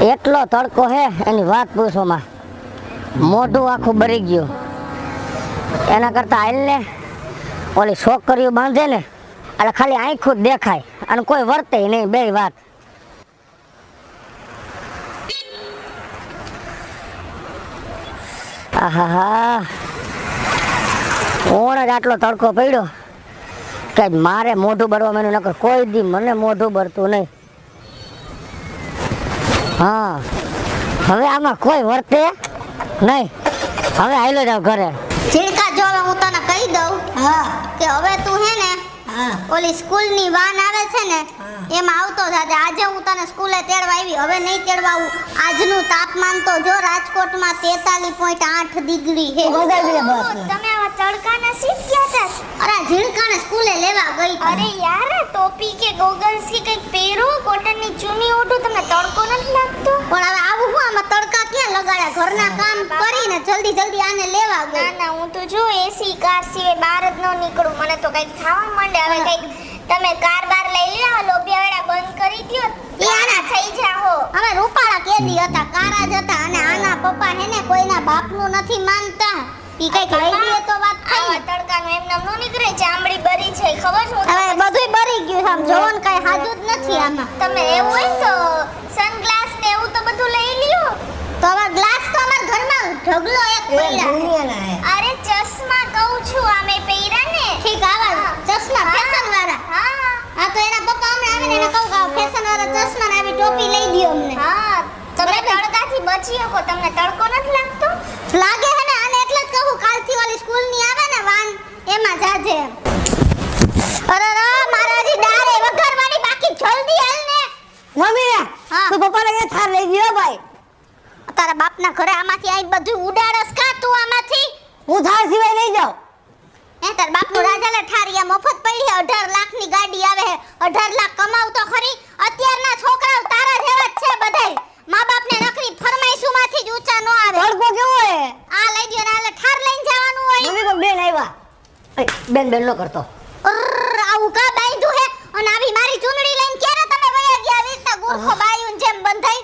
એટલો તડકો હે એની વાત પૂછોમાં, મોઢું આખું બરી ગયું. એના કરતા હાલ ને ઓલી છોકરીઓ બાંધે ને એટલે ખાલી આંખું જ દેખાય અને કોઈ વર્તે નહીં, બે વાત. આહા, ઓણ જ આટલો તડકો પડ્યો કે મારે મોઢું ભરવા મેનું નકર કોઈ દી મને મોઢું ભરતું નહીં. હા, હવે આમાં કોઈ વર્તે નહીં. હવે આયલો જાવ ઘરે. ઝીણકા જો હવે હું તને કહી દઉં કે હવે તું હે ને ઓલી સ્કૂલની વાન આવે છે ને એમાં આવતો જાજે. આજે હું તને સ્કૂલે તેડવા આવી, હવે નહીં તેડવા આવું. આજનું તાપમાન તો જો રાજકોટમાં 43.8 ડિગ્રી છે. તમે આવા તડકાના શીખ ગયા હતા? અરે ઝીણકાને સ્કૂલે લેવા ગઈ. અરે યાર, ટોપી કે ગોગલ્સ કે કંઈક પહેરો, કોટનની ચૂની ઓઢો, તમને તડકો નથી લાગતો? પણ હવે આવું હું આમાં તડકા ક્યાં લગાડ્યા? ઘરના કામ કરીને જલ્દી જલ્દી આને લેવા ગઈ. ના ના, હું તો જો એસી કાર સિવાય બહાર જ ન નીકળું. મને તો કંઈક ખાવા માંડે. હવે કંઈક તમે કાર બાર લઈ લ્યો, લોબિયા વેડા બંધ કરી દ્યો, યાના થઈ જાહો. અમે રૂપાળા કેદી હતા, કારા જ હતા. અને આના પપ્પા હે ને કોઈના બાપનું નથી માનતા. ઈ કઈક લઈ દે તો વાત થઈ. આવા તડકાનું એમ નામ નો નીકળે. ચામડી બરી છે, ખબર છે? હવે બધુંય બરી ગયું છે. આમ જોવન કઈ હાજુ જ નથી આમાં. તમે એવું હોય તો સનગ્લાસ ને એવું તો બધું લઈ લ્યો. તો હવે ગ્લાસ તો અમાર ઘરમાં ઢગલો એક પડ્યા. અરે ચશ્મા કહું છું, આમે પહેર્યા ને. ઠીક, આવા ચશ્મા ફેશન વાળા. હા, તો એના પપ્પા અમને આવીને એને કહું કે ફેશન વાળા ચશ્મા ને આવી ટોપી લઈ દ્યો અમને. હા, તમે તડકાથી બચી શકો. તમને તડકો નથી લાગતો? લાગે હે ને. આને એટલે જ કહું કાલથી ઓલી સ્કૂલ ની આવે ને વાન એમાં જાજે. અરે રા મારા હજી દાળે વઘારવાની બાકી, જલ્દી હાલ ને. મમ્મી, હા. તું પપ્પાને કે થાર લઈ ગયો ભાઈ. તારા બાપના ઘરે આમાંથી આઈ બધું ઉડાડસ કા તું આમાંથી? હું થાર સિવાય લઈ જાઉં. હે તાર બાપનું રાજાલે ઠારિયા મફત પડી છે. 18 લાખની ગાડી આવે છે. 18 લાખ કમાવ તો ખરી. અત્યારના છોકરાઓ તારા જેવા જ છે બધાય. મા બાપને નકરી ફરમાઈશુમાંથી જ ઊંચા ન આવે. તડકો કેવો હે? આ લઈ દ્યો ને આલે ઠાર લઈને જવાનું હોય. મમ્મી કો બેન આવ્યા. બેન બેન નો કરતો. આવું કા બાંધ્યું હે? અને આવી મારી ચૂંદડી લઈને ક્યારે તમે વયા ગયા? વીરતા ગુરખો બાયુન જેમ બંધાઈ.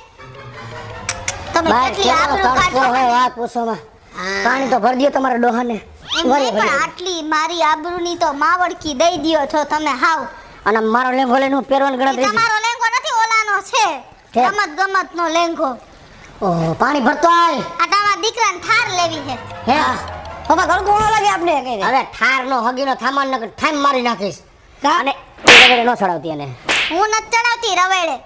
તમે કેટલી આબરૂ કાઢો. હવે વાત પૂછોમાં. પાણી તો ભર દયો તમારા ડોહાને. એમ નહીં, પણ આટલી મારી આબરૂની તો માવડકી દઈ દ્યો છો તમે હાવ. અને મારો લેંઘો લઈને હું પહેરવાની ગણતરી છે. તમારો લેંગો નથી, ઓલાનો છે. ગમતનો લેંગો. ઓહ, પાણી ભરતો આય. આ તમારા દીકરાને થાર લેવી છે. હે પપ્પા ઘણું કોણ લાગે આપણે કઈ હવે ઠાર નો હગીનો થામાન ન ઠામ મારી નાખીશ. અને રવેડે નો ચડાવતી એને. હું નથી ચડાવતી રવેડે.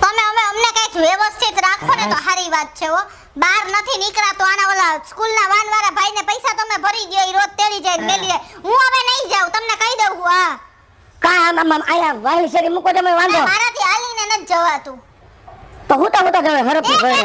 તમે હવે અમને કઈક વ્યવસ્થિત રાખો ને તો સારી વાત છે. હો, બહાર નથી નીકળાતો. આના ઓલા સ્કૂલના વાનવાળા ભાઈને પૈસા તમે ભરી દો, ઈ રોજ તેડી જાય મેલી જાય. હું હવે નહીં જાઉં, તમને કહી દઉં હું. હા, કા આમ આયા વાહી શરી મૂકો તમે વાંધો. મારાથી હાલીને નથી જવાતું. તો હું તો ગમે હરપી ભરે.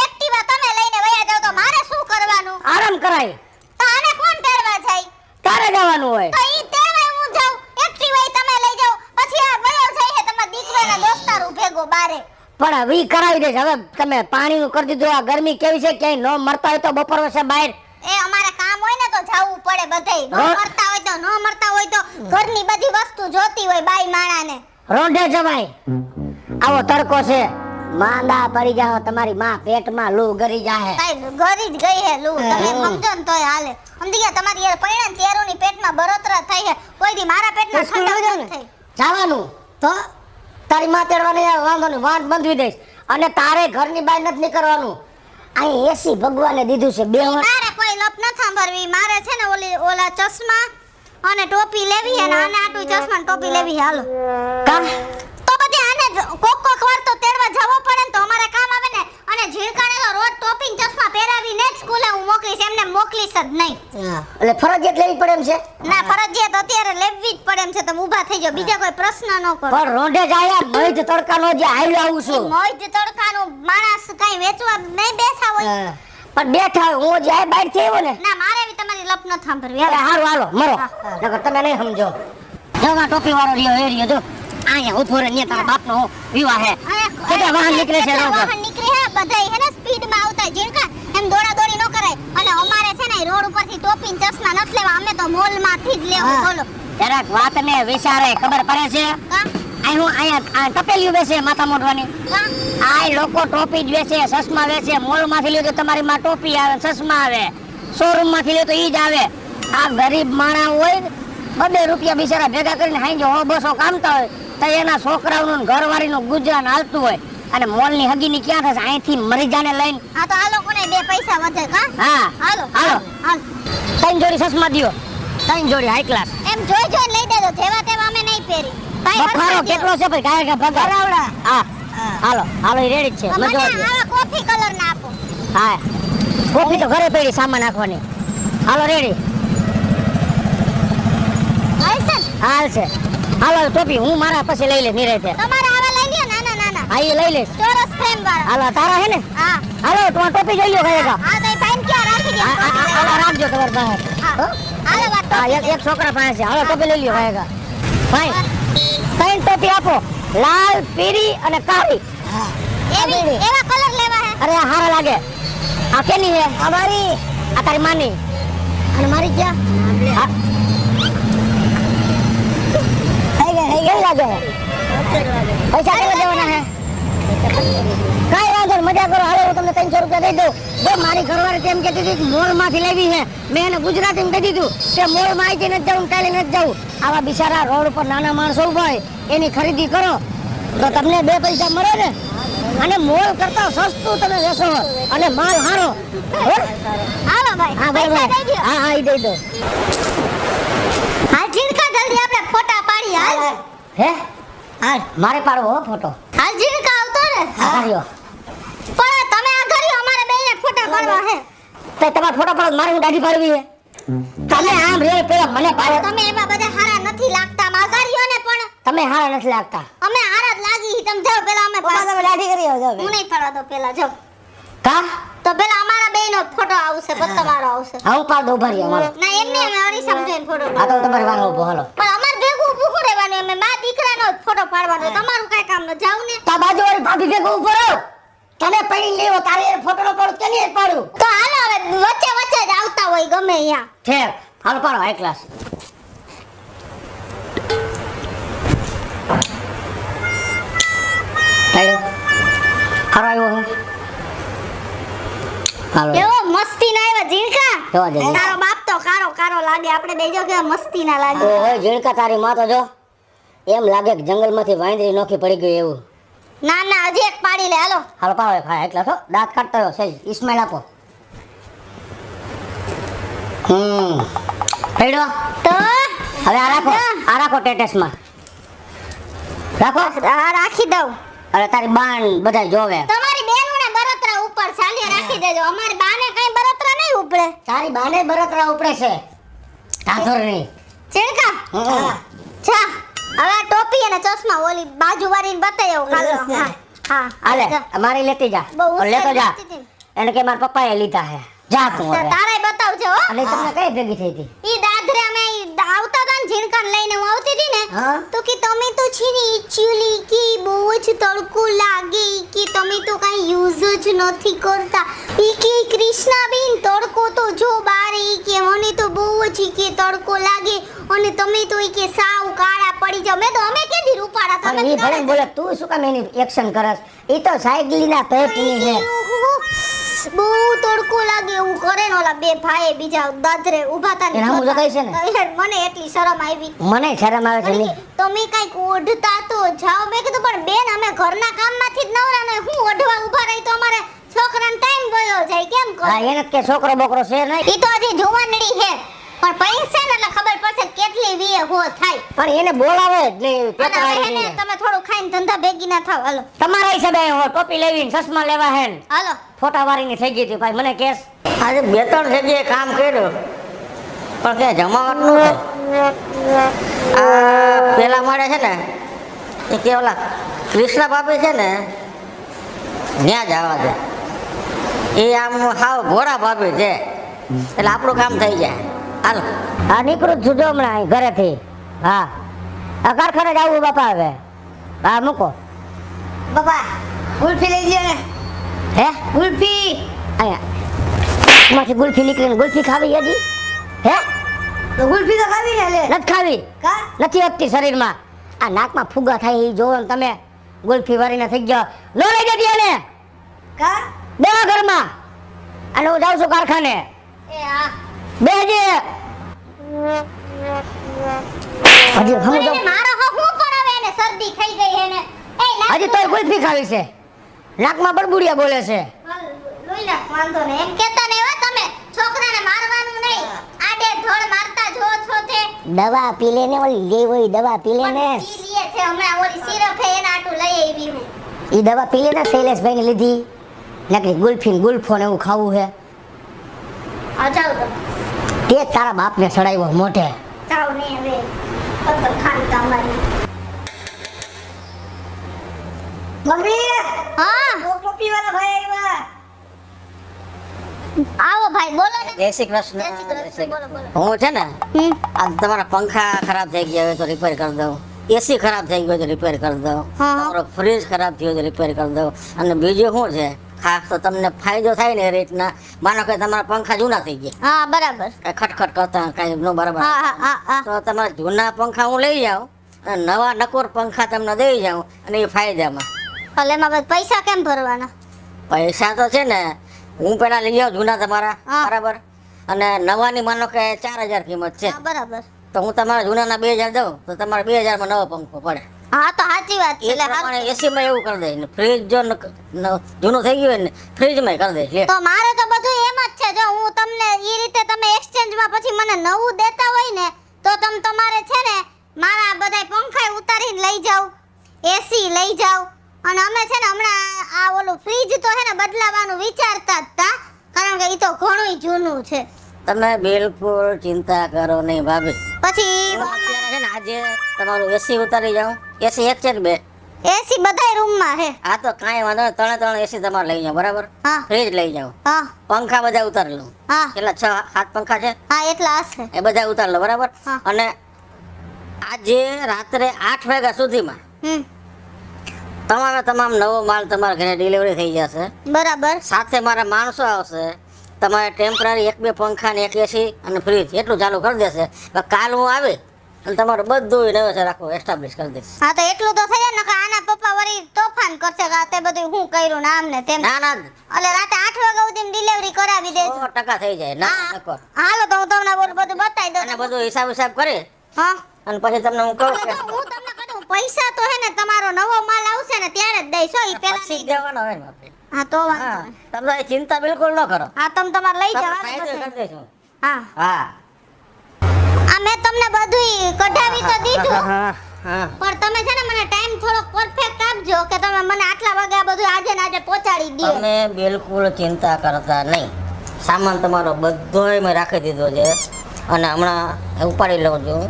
એક્ટિવા તમે લઈને વયા જાવ તો મારે શું કરવાનું? આરામ કરાય. તો આને કોણ તેડવા જાય? તારે જવાનું હોય. તો ઈ તેડવા હું જાઉં, એક્ટિવા તમે લઈ જાવ. પછી આ વયો જાય છે તમારા દીકરાના દોસ્તારું ભેગો બારે. પણ હવે ઈ કરાવી દેશ. હવે તમે પાણીનું કરી દીધું. આ ગરમી કેવી છે, ક્યાંય ન મરતા હોય તો બપોર વસે બહાર. એ અમારે કામ હોય ને તો જાવું પડે બધાય. ન મરતા હોય તો ન મરતા હોય તો ઘરની બધી વસ્તુ જોતી હોય બાઈ માણાને. રોંઢે જવાય. આવો તડકો છે, માંદા પડી જાઓ. તમારી માં પેટમાં લૂ ગરી જાહે. કાઈ ગરી જ ગઈ હે લૂ. તમે સમજો ને તોય હાલે. સમજી ગયા? તમારી યાર પૈણા તેરોની પેટમાં બરોતરા થઈ હે. કોઈ દી મારા પેટમાં ઠંડક નથી થઈ. જવાનું તો તારી માં તેડવાની વાંધો નહીં, વાંધ બંધવી દઈશ. અને તારે ઘરની બહાર નથી નીકળવાનું. અહીં એસી ભગવાને દીધું છે. બે મારે કોઈ લપ ન સાંભળવી. મારે છે ને ઓલા ચશ્મા અને ટોપી લેવી હે ને આને આટલું ચશ્મા ને ટોપી લેવી. હાલો કા તો બધી આને કોક વાર તો તેડવા જવો પડે ને તો અમારે કામ આવે ને. અને ઝીણકાને તો રોજ ટોપી ને ચશ્મા પહેરાવીને જ સ્કૂલે હું મોકલીશ. એમને મોકલીશ જ નહીં. એટલે ફરજિયાત લેવી પડે એમ છે? ના, ફરજિયાત અત્યારે લેવી જ પડે એમ છે. તમે ઊભા થઈ જાઓ, બીજા કોઈ પ્રશ્ન ન કરો. પણ રોંઢે જ આયા મધ તડકાનો જે હાલ્યો આવું છું. મોજ તડકાનું માણસ કઈ વેચવા નહીં બેસા હોય. પણ બેઠા હોય હું જાય બહાર થી આવ્યો ને. ના, મારે બી તમારી લપ ન સાંભળવી. અરે હારું હાલો મરો. નકર તમે નહીં સમજો. જો આ ટોપી વાળો રહ્યો એ રહ્યો જો. આયા ઉભો રે ને તારા બાપનો વિવાહ હે. કેટલા વાહન નીકળે છે રોડ પર. વાહન નીકળે હે બધાય હે ને સ્પીડમાં આવતા. ઝીણકા એમ દોડા દોડી ન કરાય. અને અમારે છે ને રોડ ઉપરથી ટોપી ને ચશ્મા નથી લેવા. અમે તો મોલ માંથી જ લેવું. બોલો જરાક વાત ને વિચારે ખબર પડે છે. કા આ હું અહીંયા તપેલીઓ બેસે માથા મોઢવાની. આ લોકો ટોપી જ વેચે, ચશ્મા વેચે. મોલમાંથી લ્યો તો તમારી માં ટોપી આવે, ચશ્મા આવે. શોરૂમમાંથી લ્યો તો ઈ જ આવે. આ ગરીબ માણસ હોય 2 રૂપિયા બિચારા ભેગા કરીને હાંજે 100-200 કામતા હોય તો એના છોકરાઓનું ને ઘરવાળીનું ગુજરાન હાલતું હોય. અને મોલની હગીની ક્યાં થશે? અહીંથી મરી જાને લઈને. આ તો આ લોકોને 2 પૈસા વધે કા. હા હાલો હાલો. હાલ 3 જોડી ચશ્મા દ્યો, 3 જોડી હાઈ ક્લાસ. એમ જોઈ જોઈને લઈ દેજો, જેવા તેવા અમે નહીં પહેરી. ભાઈ બખારો કેટલો છે ભાઈ? કાય કે ભગાવડા. હા હાલો હાલો, ઈ રેડી જ છે. મને મજો આવશે. આવા કોફી કલર ના આપો. હા કોફી તો ઘરે પડી સામાન નાખવાની. હાલો રેડી. હાલશે ને? હાલ છે. હાલો ટોપી હું મારા પછી લઈ લઈશ નિરાંતે. તમારે આવા લઈ લ્યો, નાના નાના હા એ લઈ લઈશ. ચોરસ ફ્રેમ વાળા. હાલો તારા હે ને? હા હાલો તમારે ટોપી જોઈ લ્યો ખાયગા. હા તો એ ભાઈ ક્યાં રાખી દે. હાલો રાખજો તમારી પાસે. હો? હાલો વાત તો. હા એક છોકરા પાસે છે. હાલો ટોપી લઈ લ્યો ખાયગા. ભાઈ 3 ટોપી આપો, લાલ, પીળી અને કાળી. એવી એવા કલર લેવા હે. અરે આ હારા લાગે. આ કેની હે? અમારી. આ તારી માની. અને મારી ક્યાં? હા. કેવી લાગે હે? પૈસા કેટલા દેવાના હે? કાંઈ વાંધો નહીં, મજા કરો. હાલો હું તમને 300 રૂપિયા દઈ દઉં. જો મારી ઘરવાળી તેમ કહેતી હતી કે મોલમાંથી લેવી છે. મેં એને ગુજરાતીમાં કહી દીધું કે મોલમાં અહીંથી નથી જવું, કાલે નથી જવું. આવા બિચારા રોડ ઉપર નાના માણસો ઉભા હોય એની ખરીદી કરો તો તમને 2 પૈસા મળે ને. અને મોલ કરતા સસ્તું તમે વેચો અને માલ હારો. હો? હાલો ભાઈ હા ભાઈ પૈસા ભાઈ. દઈ દ્યો. હા હા ઈ દઈ દો. હાલ ઝીણકા જલ્દી આપણે ફોટા પાડી હાલ. હે હા મારે પાડવો હો ફોટો. હાલ ઝીણકા આવતો ને. પાડ્યો. પણ તમે આ કર્યો, અમારે બેયને ફોટા પાડવા હે. તો તમારે ફોટો પાડો, મારે હું દાઢી પાડવી છે. તમે આમ રે પેલા મને પાડો. તમે એમાં બધા હારા નથી લાગતા માગારીઓને, પણ તમે હારા નથી લાગતા. અમે હારા જ લાગી. તમે જાઓ પેલા અમે તમે દાઢી કરી આવજો. હું નહીં પાડવા દો પેલા જાઓ. કા તો પેલા અમારા બેયનો ફોટો આવશે, પછી તમારો આવશે. હા હું પાડ દઉં ભરી અમારો. ના એમને અમે અરીસામાં જોઈને ફોટો આ તો પાડો. તમારી વાંગો ઉભો હાલો. પણ અમાર ભેગું ઊભું રહેવાનું, અમે મા દીકરાનો જ ફોટો પાડવાનો. તમારું કાંઈ કામ ન જાવ ને. તો બાજુવાળી ભાભી ભેગું ઉભો રહો. તમે પડી લેવો તારે એ ફોટો નો પાડું કેની એ પાડું. તો હાલો હવે વચ્ચે વચ્ચે જ આવતા હોય ગમે અહીંયા. ઠેર હાલો પાડો હાઈ ક્લાસ. હાલો હારો આવ્યો હે. હાલો એવો મસ્તી ના આવ્યા ઝીણકા. જોવા દેજો. તારો બાપ તો કારો કારો લાગે, આપણે બે જો કેવા મસ્તી ના લાગે. ઓય ઝીણકા તારી માં તો જો એમ લાગે કે જંગલમાંથી વાંદરી નોખી પડી ગઈ એવું. ના ના હજી એક પાડી લે હાલો. હાલો પાડો એક હાઈ ક્લાસ હો. દાંત કાઢતો રહ્યો સહી. ઇસ્માઈલ આપો. પડ્યો. તો હવે આ રાખો ટેટેસમાં રાખો. આ રાખી દઉં. અરે તારી બાન બધા જોવે. તમારી બેનુને બળતરા ઉપર ચાલ્યા રાખી દેજો. અમારી બાને કઈ બળતરા નહીં ઉપડે. તારી બાને બરતરા ઉપડે છે ધાધોરની. ઝીણકા જા હવે આ ટોપી અને ચશ્મા ઓલી બાજુવાળીને બતાવી આવો કાલો. હા હા હાલે જા. અમારી લેતી જા. બહુ લેતો જા. હોશિયાર નથી. એને કે મારા પપ્પાએ લીધા હે. જા તું હવે. તારાય બતાવજો હો. અને તમને કઈ ભેગી થઈ હતી? ઈ દાદરે અમે આવતા હતા ને ઝીણકાને લઈને હું આવતી હતી ને હા? તો કે તમે તો છે ને એકચ્યુઅલી કે બહુ જ તડકો લાગે કે તમે તો કાંઈ યુઝ જ નથી કરતા. ઈ કે કૃષ્ણાબેન તડકો તો જો બારે ઈ કે મને તો બહુ જ ઈ કે તડકો લાગે અને તમે તો ઈ કે સાવ કાળા પડી જાવ. મેં તો અમે કેદી રૂપાડા પણ તમે ઈ ભલે બોલે તું શું કામ એની એક્શન કરસ? ઈ તો સાયકલીના પેટની છે. બહુ તડકો લાગે એવું કરે ને ઓલા બે ભાઈ બીજા દાદરે ઊભા હતા ને એને હમું જોતા. જગાય છે ને? મને એટલી શરમ આવી. મને શરમ આવે છે મને નહીં. કે તમે કાંઈક ઓઢતા તો જાઓ. મેં કીધું પણ બેન અમે ઘરના કામમાંથી જ નવરા ને હું ઓઢવા ઊભા રહી તો અમારે છોકરાને ટાઈમ ગયો જાય કેમ કરો? હા એને જ કે છોકરો બોકરો છે નહીં. ઈ તો હજી જુવાનડી છે પણ પૈસે ને એટલે ખબર પડશે કેટલી વીએ હો થાય. પણ એને બોલાવે જ નહીં. અને પેટાવાળી હવે હે ને નહીં. તમે થોડું ખાઈને ધંધા ભેગી ના થાવ. હાલો તમારા હિસાબે હો ટોપી લેવી ને ચશ્મા લેવા હે ને હાલો ફોટા વાળીની થઈ ગઈ હતી ભાઈ. મને કેસ આજે 2-3 જગ્યાએ કામ કર્યું પણ કે જમાવટ નું આ પેલા મળે છે ને એ કે ઓલા કૃષ્ણ ભાભી છે ને ત્યાં જ આવવા દે. એ આમ હાવ ઘોડા ભાભી છે એટલે આપણું કામ થઈ જાય. હાલો હા નીકળું છું જો હમણાં અહીં ઘરેથી. હા આ કારખાને જ આવું બાપા હવે. હા મૂકો બાબા ગુલ્ફી લઈ લ્યો ને. હે ગુલ્ફી અહીંયા માંથી ગુલ્ફી નીકળીને ગુલ્ફી ખાવી હજી? હે તો ગુલ્ફી તો ખાવી ને લે. નથી ખાવી. કા નથી આપતી શરીરમાં. આ નાકમાં ફુગા થાય એ જોવો ને તમે ગુલ્ફી વાળીને થઈ ગયા લો લઈ જતી એને કા દેવા ઘરમાં અને હું જાઉં છું કારખાને એ હા બેજે હજી હમ ઓય, મારો હક હું કરાવે એને શરદી થઈ ગઈ એને એ લાગ હજી તોય ગુલ્ફી ખાવી છે નાકમાં બળબુડિયા બોલે છે લોઈ નાખ વાંધો ને એમ કેતા ને એવા તમે છોકરાને મારવાનું નહીં આડે ધોળ મારતા જો છો તે દવા પી લે ને ઓલી લેવી હોય દવા પી લે ને પી લીએ છે હમણાં ઓલી સિરપ હે એના આટું લઈ આવી હું એ દવા પી લે ને શૈલેષભાઈ ને લીધી નકરી ગુલ્ફી ને ગુલ્ફો ને એવું ખાવું છે આ જાવ તમે તે જ તારા બાપને સડાવ્યો મોઢે જાવ ને હવે પગલ ખાલી તમારી મમ્મી હા ટોપી વાળા ભાઈ આવ્યા. આવો ભાઈ બોલો ને જય શ્રી કૃષ્ણ જય શ્રી કૃષ્ણ બોલો બોલો હું છે ને આ તમારા પંખા ખરાબ થઈ ગયા હોય તો રિપેર કરી દઉં એસી ખરાબ થઈ ગયો તો રિપેર કરી દઉં હા. તમારો ફ્રીજ ખરાબ થયો તો રિપેર કરી દઉં અને બીજું શું છે ખાસ તો તમને ફાયદો થાય ને એ રીતના માનો કે તમારા પંખા જૂના થઈ ગયા હા બરાબર કાંઈ ખટખટ કરતા કાંઈ નો બરાબર હા હા હા હા તો તમારા જૂના પંખા હું લઈ જાઉં અને નવા નકોર પંખા તમને દઈ જાઉં અને એ ફાયદામાં એટલે એમાં પછી પૈસા કેમ ભરવાના પૈસા તો છે ને હું પેલા લઈ જાઉં જૂના તમારા હા. બરાબર અને નવાની માનો કે 4000 કિંમત છે હા બરાબર તો હું તમારા જૂનાના 2000 દઉં તો તમારે 2000 માં નવો પંખો પડે હા તો સાચી વાત છે એ એટલે પ્રમાણે એસી માં એવું કરી દે ને ફ્રીજ જો જૂનું થઈ ગયું હોય ને ફ્રીજ માં કરી દે લે તો મારે તો બધું એમ જ છે જો હું તમને એ રીતે તમે એક્સચેન્જમાં પછી મને નવું દેતા હોય ને તો તમારે છે ને મારા બધાય પંખા ઉતારીને લઈ જાવ એસી લઈ જાવ અને અમે છે ને હમણાં આ ઓલું ફ્રીજ તો છે ને બદલાવાનું વિચારતા જ તા કારણ કે એ તો ઘણું જૂનું છે તમે બિલકુલ ચિંતા કરો નહીં ભાભી પછી હું અત્યારે છે ને આજે તમારું એસી ઉતારી જાઉં એસી એક છે કે બે એસી બધાય રૂમમાં છે આ તો કાંઈ વાંધો નહીં ત્રણે એસી તમારે લઈ જાઓ બરાબર હા ફ્રીજ લઈ જાઓ હા પંખા બધા ઉતારી લઉં હા કેટલા 6-7 પંખા છે હા એટલા હશે એ બધા ઉતારી લો બરાબર હા. અને આજે રાત્રે 8 વાગ્યા સુધીમાં તમામ નવો માલ તમારા ઘરે ડિલિવરી થઈ જશે બરાબર સાથે મારા માણસો આવશે તમારે ટેમ્પરરી 1-2 પંખા ને એક એસી અને ફ્રીજ એટલું ચાલુ કરી દેશે કાલ હું આવી અને તમારું બધું નવેસર આખું એસ્ટાબ્લિશ કરી દઈશ હા તો એટલું તો થઈ જાય ને કે આના પપ્પા વળી તોફાન કરશે કે આ તે બધું હું કર્યું ને આમ ને તેમ ના ના એટલે રાતે 8 વાગ્યા સુધી ડિલિવરી કરાવી દેજો 100% થઈ જાય ના હા. નકો હાલો તો હું તમને બોલું બધું બતાવી દઉં અને બધું હિસાબ કરી હા અને પછી તમને હું કહું એટલે કે તો હું તમને કહું પૈસા તો હે ને તમારો નવો માલ આવશે ને ત્યારે જ દઈશ હો ઈ પેલા પછી નહીં જ દેવાનો હોય ને બાપી. હા તો વાંધો હા નહીં. તમે ચિંતા બિલકુલ ન કરો હા તમે તમારે લઈ તમને જાઓ ફાયદો હાલો કરી પછી. દઈશું હા હા આ મેં તમને બધુંય કઢાવી તો દીધું હા હા પણ તમે છે ને મને ટાઈમ થોડોક પરફેક્ટ આપજો કે તમે મને આટલા વાગે આ બધું આજે ને આજે પહોંચાડી દો તમે બિલકુલ ચિંતા કરતા નહીં સામાન તમારો બધોય મેં રાખી દીધો છે અને હમણાં ઉપાડી લઉં છું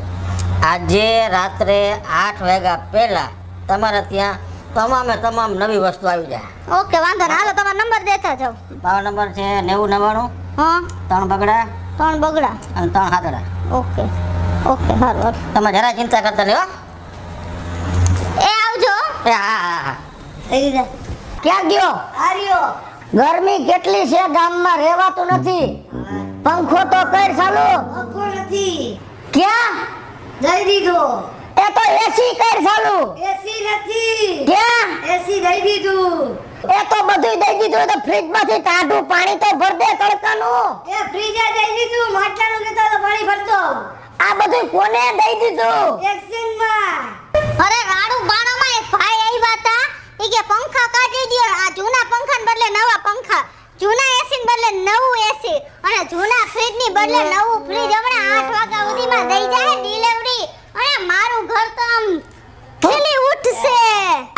આજે રાત્રે 8 વાગ્યા પહેલા તમારે ત્યાં તમામ નવી વસ્તુ આવી જાય ઓકે વાંધો નહીં હાલો તમારો નંબર દેતા જાઓ મારો નંબર છે 9099 હા 3 બગડા 3 બગડા અને 3 હાથડા ઓકે ઓકે સારું તમે જરા ચિંતા કરતા નહીં હો એ આવજો એ હા હા હા થઈ ગયા. ક્યાં ગયો આર્યો ગરમી કેટલી છે ગામમાં રહેવાતું નથી પંખો તો કર ચાલુ પંખો નથી ક્યાં દઈ દીધો. એ તો એસી કર ચાલુ એસી નથી ક્યાં એસી દઈ દીધું. એ તો બધું દઈ દીધું તો ફ્રીજ માંથી ટાઢું પાણી તો ભર દે તડકાનું એ ફ્રીજે દઈ દીધું. માટલાનું કીધું તો પાણી ભરતો. આ બધું કોને દઈ દીધું એક્સચેન્જમાં. અરે રાડુ બાણામાં એક ભાઈ આવ્યા હતા ઈ કે પંખા કાઢી દ્યો આ જૂના પંખાને બદલે નવા પંખા જૂના એસી ને બદલે નવું એસી અને જૂના ફ્રીજ ની બદલે નવું ફ્રીજ હમણાં 8 વાગ્યા સુધીમાં દઈ જાય ડિલિવરી અને મારું ઘર તો આમ ખીલી ઉઠશે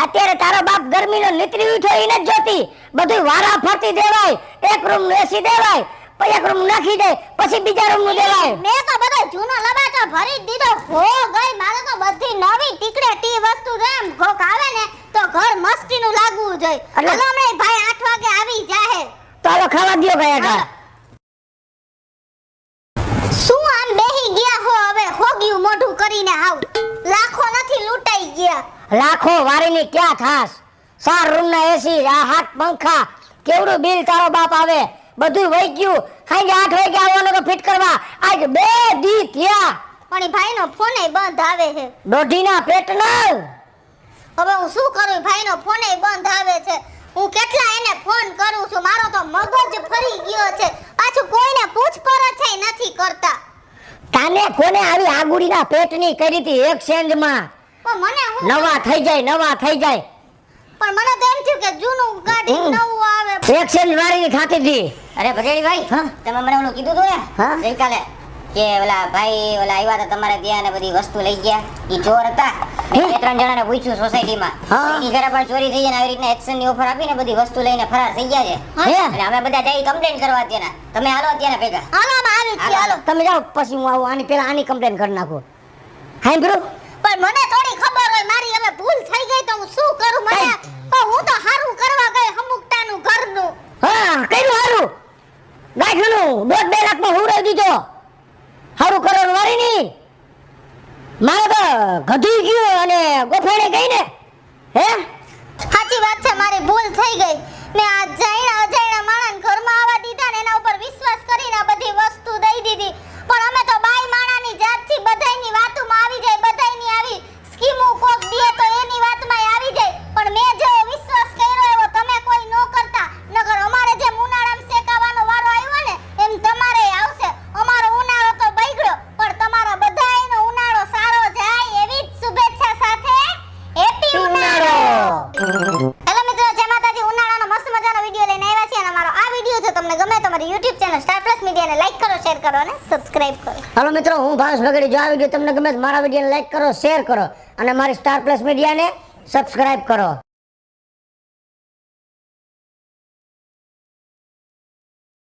અત્યારે તારો બાપ ગરમીનો નીતરી ઉઠ્યો ઈ નથી જોતી બધું વારા ફરતી દેવાય એક રૂમ નું એસી દેવાય પછી એક રૂમ નાખી દે પછી બીજા રૂમ નું દેવાય મેં તો બધો જૂનો લબાટો ભરી જ દીધો હો ગઈ મારે તો બધી નવી ટીકડે ટી વસ્તુ છે એમ ઘોક આવે ને તો ઘર મસ્તીનું લાગવું જોઈએ એટલે- હાલો હમણાં ભાઈ 8 વાગે આવી જાહે તો હાલો ખાવા દ્યો ગયા કા શું આમ બેહી ગયા હો હવે ખોગ્યું મોઢું કરીને આવ લાખો નથી લૂંટાઈ ગયા લાખો વારીની ક્યાં થાસ 4 રૂમ ના એસી આ 7 પંખા કેવડું બિલ તારો બાપ આવે બધું વહી ગયું ખાઈ 8 વાગે આવવાનો તો ફિટ કરવા આજ 2 દી થયા પણ એ ભાઈનો ફોન બંધ આવે છે. દોઢીના પેટનો હવે હું શું કરું? ભાઈનો ફોન બંધ આવે છે. હું કેટલા એને ફોન કરું છું, મારો તો મગજ ફરી ગયો છે. પાછું કોઈને પૂછપરછ નથી કરતા. તાને કોને આવી આગુડીના પેટની કરી હતી એક્સચેન્જમાં? પણ મને હું નવા થઈ જાય પણ મને તો એમ થયું કે જૂનું ગાડી નવું આવે. એક્સચેન્જ વાળી થાતી હતી. અરે ભજેડી ભાઈ, હા? તમે મને ઓલું કીધું તું હા? ને ગઈકાલે કે ઓલા ભાઈ ઓલા આવ્યા હતા તમારે ત્યાં ને બધી વસ્તુ લઈ ગયા. ઈ ચોર હતા. હે? મેં 2-3 જણાને પૂછ્યું સોસાયટીમાં. હા. એની ઘરે પણ ચોરી થઈ જાય ને આવી રીતના એક્શન ની ઓફર આપીને બધી વસ્તુ લઈને ફરાર થઈ ગયા છે. હે? એટલે અમે બધા જઈ કમ્પ્લેન કરવા અત્યારના. તમે હાલો અત્યારે ભેગા. હાલો આમાં આવી છીએ, હાલો. તમે જાઓ પછી હું આવું. આની પેલા આની કમ્પ્લેન કરી નાખું. હા બ્રો, પણ મને થોડી ખબર હોય મારી હવે ભૂલ થઈ ગઈ તો હું શું કરું? મને પણ હું તો હારું કરવા ગઈ હમુકતાનું ઘરનું. હા કર્યું હારું. ગાંઠનું 1.5 લાખમાં હુરાઈ દીધો. હારું કરવાનું વારી નહીં. મારે તો ગધી ગયું અને ગોફાડે ગઈ ને. હે સાચી વાત છે, મારી ભૂલ થઈ ગઈ. મેં આ જાણ્યા અજાણ્યા માણસને ઘરમાં આવવા દીધા ને એના ઉપર વિશ્વાસ કરીને આ બધી વસ્તુ દઈ દીધી. પણ અમે તો બાઈ માણાની જાતથી બધાયની વાતોમાં આવી જાય, બધાયની આવી સ્કીમો કોક દે તો એની વાતમાં આવી જાય. પણ મેં જેવો વિશ્વાસ કર્યો એવો તમે કોઈ ન કરતા. નકર અમારે જેમ ઉનાળામાં શેકાવાનો વારો આવ્યો ને એમ તમારે આવશે. અમારો ઉનાળો તો બગડ્યો, પણ તમારા બધાયનો ઉનાળો સારો જાય એવી જ શુભેચ્છા સાથે હેપી ઉનાળો. હેલો મિત્રો, જય માતાજી. ઉનાળાનો મસ્ત મજાનો વિડિયો લઈને આવ્યા છીએ અને અમારો આ વિડિયો જો તમને ગમે તો મારી YouTube ચેનલ સ્ટાર પ્લસ મીડિયાને લાઈક કરો, શેર કરો અને સબસ્ક્રાઇબ કરો. હાલો મિત્રો, હું ભાવેશ બગડી. જો આ વિડીયો તમને ગમે તો મારા વિડીયોને લાઈક કરો, શેર કરો અને મારી સ્ટાર પ્લસ મીડિયાને સબસ્ક્રાઇબ કરો.